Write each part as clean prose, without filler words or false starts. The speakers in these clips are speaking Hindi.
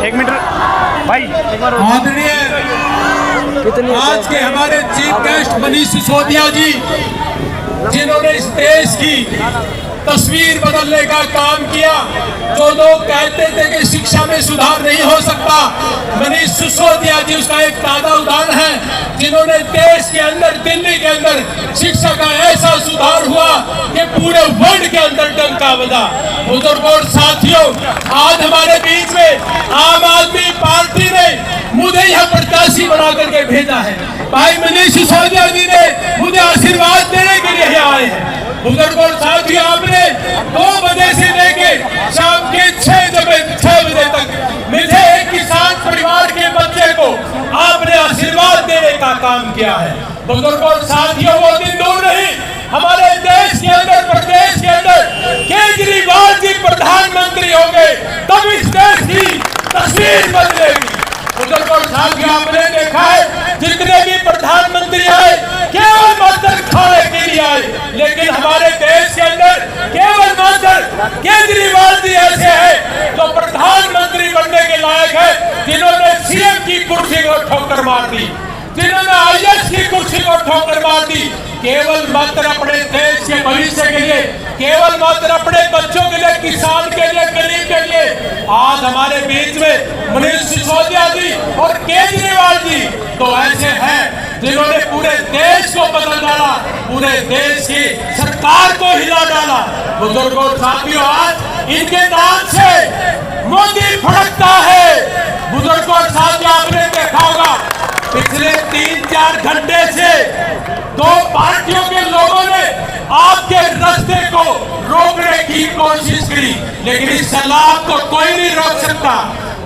एक मिनट भाई। आदरणीय आज के हमारे चीफ गेस्ट मनीष सिसोदिया जी, जिन्होंने इस देश की तस्वीर बदलने का काम किया। जो लोग कहते थे कि शिक्षा में सुधार नहीं हो सकता, मनीष सिसोदिया जी उसका एक ताजा उदाहरण है, जिन्होंने देश के अंदर, दिल्ली के अंदर शिक्षा का ऐसा सुधार हुआ कि पूरे वर्ल्ड के अंदर डंका बजा। बुजुर्गों और साथियों, आज हमारे बीच में आम आदमी पार्टी ने मुझे यहाँ प्रत्याशी बना करके भेजा है। भाई मनीष सिसोदिया जी ने मुझे आशीर्वाद देने के लिए आए हैं। बुजुर्गों और साथियों, आपने 2 बजे से लेके शाम के 6 बजे तक मुझे एक किसान परिवार के बच्चे को आपने आशीर्वाद देने का काम किया है। बुजुर्गों और साथियों, वो दिन दूर नहीं, हमारे देश के अंदर, प्रदेश के अंदर केजरीवाल जी प्रधानमंत्री होंगे, तब इस देश की तस्वीर बदलेगी। बुजुर्गों और साथियों, आपने देखा है जितने भी प्रधानमंत्री आए केवल मात्र खाने के लिए आए, लेकिन हमारे देश के अंदर केवल मात्र केजरीवाल जी ऐसे हैं जो प्रधानमंत्री बनने के लायक है, जिन्होंने सीएम की कुर्सी को ठोकर मार दी, जिन्होंने आईएएस की कुर्सी को ठोकर मार दी, केवल मात्र अपने देश के भविष्य के लिए, केवल मात्र अपने बच्चों के लिए, किसान के लिए, गरीब के लिए। आज हमारे बीच में मनीष सिसोदिया जी और केजरीवाल जी तो ऐसे हैं जिन्होंने पूरे देश को बदल डाला, पूरे देश की सरकार को हिला डाला। बुजुर्गों और साथियों, आज इनके नाम से मोदी भड़कता है। बुजुर्गों और साथियों, आपने देखा होगा पिछले 3-4 घंटे से 2 पार्टियों के लोगों ने आपके रास्ते को रोकने की कोशिश की, लेकिन इस सलाह को कोई नहीं रोक सकता,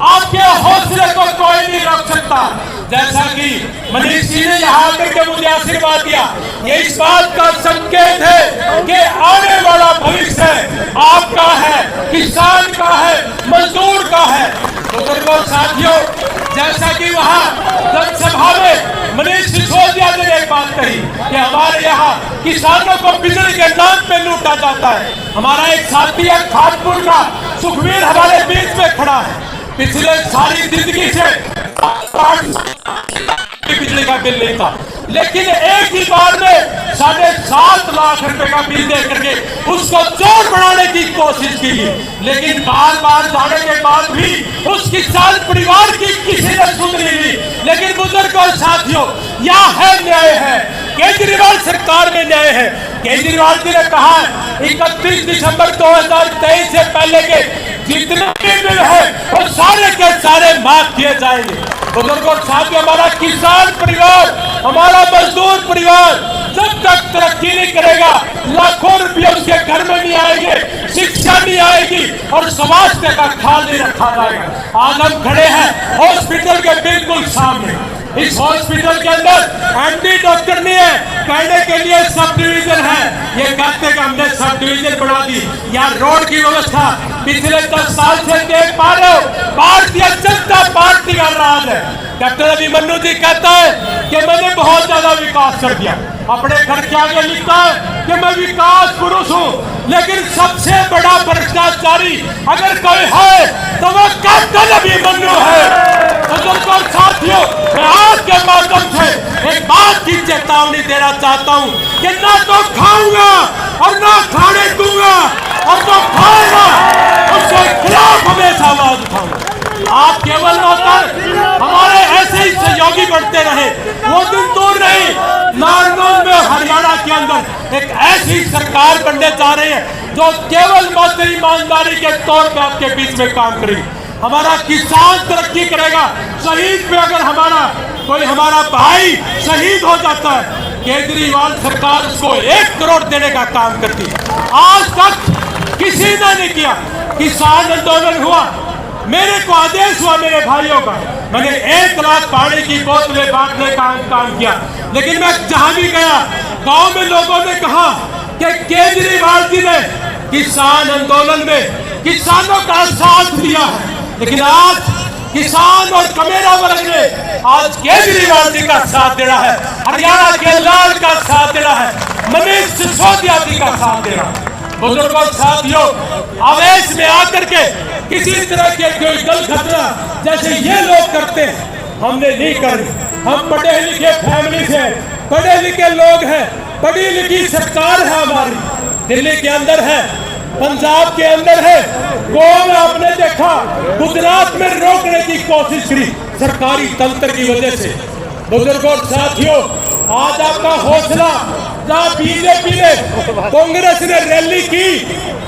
आपके हौसले को कोई नहीं रोक सकता। जैसा कि मनीष जी ने यहाँ आकर के मुझे आशीर्वाद दिया, ये इस बात का संकेत है कि आने वाला भविष्य आपका है, किसान का है, मजदूर का है। बुजुर्गों साथियों, जैसा कि वहाँ जनसभा में मनीष सिसोदिया ने एक बात कही कि हमारे यहाँ किसानों को बिजली के नाम पे लूटा जाता है। हमारा एक साथी है खानपुर का सुखवीर, हमारे बीच में खड़ा है, पिछले सारी जिंदगी से बिजली का बिल नहीं था, लेकिन एक ही बार में 7.5 लाख रुपए का बिल दे करके उसको चोर बनाने की कोशिश की, लेकिन बार जाने के बाद भी उस किसान परिवार की किसी ने सुन नहीं ली। लेकिन बुजुर्गों और साथियों, यहाँ है न्याय है, केजरीवाल सरकार में न्याय है। केजरीवाल जी ने कहा 31 दिसंबर 2023 से पहले के जितने भी बिल है वो सारे के सारे माफ किए जाएंगे। बुजुर्गों और साथियों, हमारा किसान परिवार, हमारा मजदूर परिवार जब तक तरक्की नहीं करेगा, लाखों रुपये उसके घर में नहीं आएंगे, शिक्षा नहीं आएगी और स्वास्थ्य का ख्याल नहीं रखा जाएगा। आज हम खड़े हैं हॉस्पिटल के बिल्कुल सामने, इस हॉस्पिटल के अंदर एमडी डॉक्टर नहीं है, कहने के लिए सब डिवीजन है, ये कहते कि हमने सब डिवीजन बना दी। यहाँ रोड की व्यवस्था पिछले 10 साल से देख पा रहे हो, भारतीय जनता पार्टी का राज है। कैप्टन अभिमन्यु जी कहता है कि मैंने बहुत ज्यादा विकास कर दिया, अपने घर के आगे लिखता है कि मैं विकास पुरुष हूँ, लेकिन सबसे बड़ा भ्रष्टाचारी अगर कोई है तो वो कैप्टन अभिमन्यु है। बुजुर्गों और साथियों, मैं आज के माध्यम से एक बात की चेतावनी देना चाहता हूँ कि ना तो खाऊंगा और ना खाने दूंगा, और जो खाएगा उसके खिलाफ हमेशा आवाज उठाऊंगा। आप केवल नौकर, हमारे ऐसे ही सहयोगी बढ़ते रहे, वो दिन दूर नहीं। नारनौल में हरियाणा के अंदर एक ऐसी सरकार बनने जा रही है जो केवल मात्र ईमानदारी के तौर पे आपके बीच में काम करेगी। हमारा किसान तरक्की करेगा। शहीद पे अगर हमारा भाई शहीद हो जाता है, केजरीवाल सरकार उसको 1 करोड़ देने का काम करती है। आज तक किसी ने नहीं किया। किसान आंदोलन हुआ, मेरे को आदेश हुआ मेरे भाइयों का, मैंने 1 लाख पानी की बोतलें बांटने का काम किया, लेकिन मैं जहां भी गया गांव में लोगों ने कहा कि केजरीवाल जी ने किसान आंदोलन में किसानों का साथ दिया है, लेकिन आज किसान और कमेरा वर्ग ने आज केजरीवाल जी का साथ देना है, हरियाणा के लाल का साथ देना है, मनीष सिसोदिया जी का साथ देना है। बुजुर्गों साथियों, आवेश में आकर के किसी तरह के कोई गलत घटना जैसे ये लोग करते हैं हमने नहीं करी। हम पढ़े लिखे फैमिली से, पढ़े लिखे लोग हैं, पढ़ी लिखी सरकार है हमारी, दिल्ली के अंदर है, पंजाब के अंदर है। कौन आपने देखा गुजरात में रोकने की कोशिश करी सरकारी तंत्र की वजह से। बुजुर्गों साथियों, आज आपका हौसला, जहां बीजेपी ने कांग्रेस ने रैली की,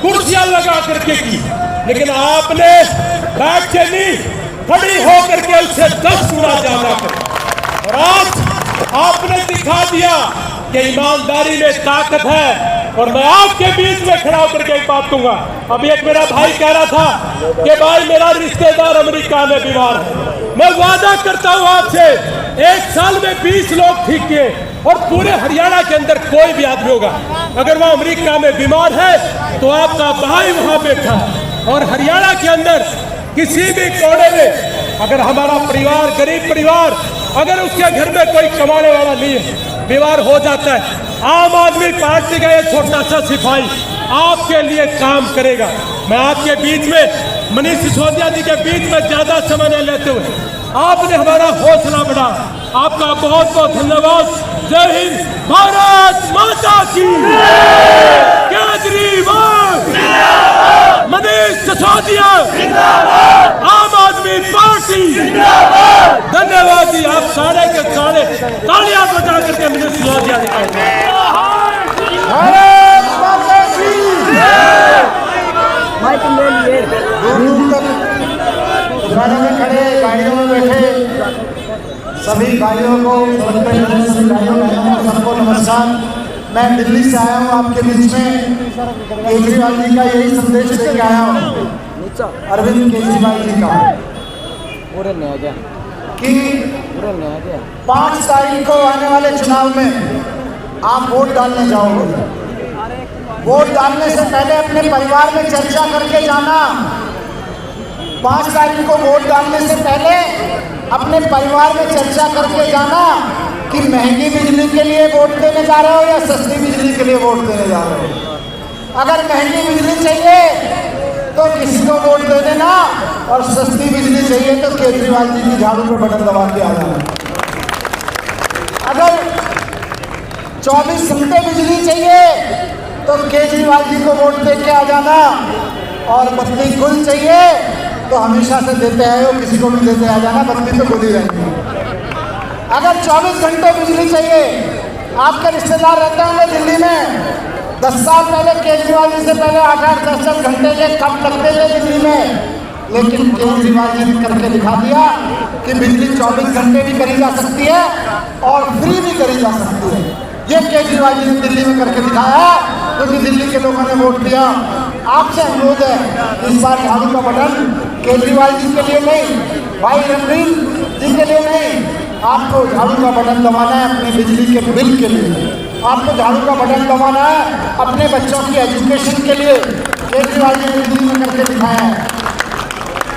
कुर्सियां लगा करके की, लेकिन आपने बैठ के नहीं, खड़ी होकर के उससे 10 गुना ज्यादा कर। और आज आपने दिखा दिया कि ईमानदारी में ताकत है। और मैं आपके बीच में खड़ा होकर के एक बात कहूंगा, अभी एक मेरा भाई कह रहा था कि भाई मेरा रिश्तेदार अमेरिका में बीमार है। मैं वादा करता हूं आपसे, 1 साल में 20 लोग ठीक किए, और पूरे हरियाणा के अंदर कोई भी आदमी होगा अगर वो अमेरिका में बीमार है तो आपका भाई वहां बैठा है। और हरियाणा के अंदर किसी भी कोने में अगर हमारा परिवार, गरीब परिवार, अगर उसके घर में कोई कमाने वाला नहीं है, बीमार हो जाता है, आम आदमी पार्टी का ये छोटा सा सिपाही आपके लिए काम करेगा। मैं आपके बीच में, मनीष सिसोदिया जी के बीच में ज्यादा समय न लेते हुए, आपने हमारा हौसला बढ़ा, आपका बहुत बहुत धन्यवाद। जय हिंद, भारत माता की। केजरीवाल, मनीष सिसोदिया, आम आदमी पार्टी, धन्यवाद जी। आप सारे के सारे तालियां बजा करके मनीष सिसोदिया दिखाएंगे। गाड़ियों में खड़े, गाड़ियों में बैठे सभी भाइयों को, सबको नमस्कार। मैं दिल्ली से आया हूँ आपके बीच में, केजरीवाल जी का यही संदेश लेके आया हूँ, अरविंद केजरीवाल जी का, कि 5 तारीख को आने वाले चुनाव में आप वोट डालने जाओगे। वोट डालने से पहले अपने परिवार में चर्चा करके जाना। 5 तारीख को वोट डालने से पहले अपने परिवार में चर्चा करके जाना कि महंगी बिजली के लिए वोट देने जा रहे हो या सस्ती बिजली के लिए वोट देने जा रहे हो। अगर महंगी बिजली चाहिए तो किसी को वोट दे देना, और सस्ती बिजली चाहिए तो केजरीवाल जी की झाड़ू पर बटन दबा के आ जाना। अगर 24 घंटे बिजली चाहिए तो केजरीवाल जी को वोट दे के आ जाना, और बत्ती गुल चाहिए तो हमेशा से देते आए हो, किसी को भी देते आ जाना, बत्ती तो गुल ही रहेगी। अगर 24 घंटे बिजली चाहिए, आपके रिश्तेदार रहते होंगे दिल्ली में, 10 साल पहले केजरीवाल जी से पहले 8-8, 10-10 घंटे के कब लगते थे दिल्ली में, लेकिन केजरीवाल जी ने करके दिखा दिया कि बिजली 24 घंटे भी करी जा सकती है और फ्री भी करी जा सकती है। ये केजरीवाल जी ने दिल्ली में करके दिखाया, क्योंकि दिल्ली के लोगों ने वोट दिया। आपसे अनुरोध है, इस बार झाड़ू का बटन केजरीवाल जी के लिए नहीं, भाई रणवीर जी के लिए नहीं, आपको झाड़ू का बटन दबाना है अपने बिजली के बिल के लिए। आपको झाड़ू का बटन दबाना है अपने बच्चों की एजुकेशन के लिए। केजरीवाल जी ने दिल्ली में करके दिखाया है,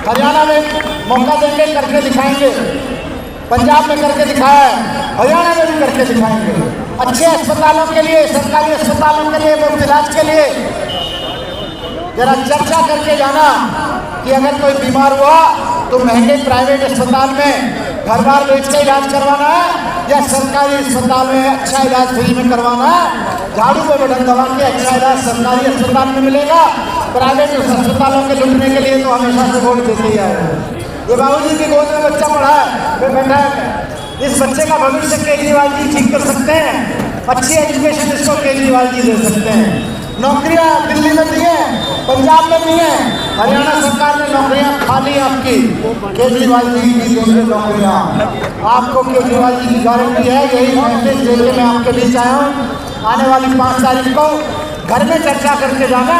हरियाणा में मौका देंगे करके दिखाएंगे, पंजाब में करके दिखाया है, हरियाणा में भी करके दिखाएंगे। अच्छे अस्पतालों के लिए, सरकारी अस्पतालों के लिए, मुफ्त इलाज के लिए जरा चर्चा करके जाना कि अगर कोई बीमार हुआ तो महंगे प्राइवेट अस्पताल में घर बार बेच के इलाज करवाना है या सरकारी अस्पताल में अच्छा इलाज फ्री में करवाना है। झाड़ू पे बटन दबा के अच्छा इलाज सरकारी अस्पताल में मिलेगा, प्राइवेट अस्पतालों के लूटने के लिए तो हमेशा से वोट देते ही आए। ये बाबूजी की गोद में बच्चा पढ़ा है, वे बैठा है, इस बच्चे का भविष्य केजरीवाल जी ठीक कर सकते हैं। अच्छी एजुकेशन इसको केजरीवाल जी दे सकते हैं। नौकरियां दिल्ली में दी हैं, पंजाब में दी हैं, हरियाणा सरकार ने नौकरियां खाली आपकी, केजरीवाल जी की देंगे नौकरियां। आपको केजरीवाल जी की गारंटी है। यही मैसेज लेके मैं आपके बीच आया हूँ। आने वाली 5 तारीख को घर में चर्चा करके जाना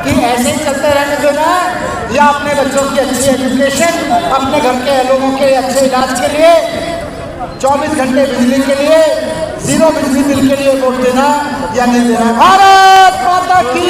कि ऐसे ही चलते रहने देना है या अपने बच्चों की अच्छी एजुकेशन, अपने घर के लोगों के अच्छे इलाज के लिए, 24 घंटे बिजली के लिए, 0 बिजली बिल के लिए वोट देना या नहीं देना। भारत माता की।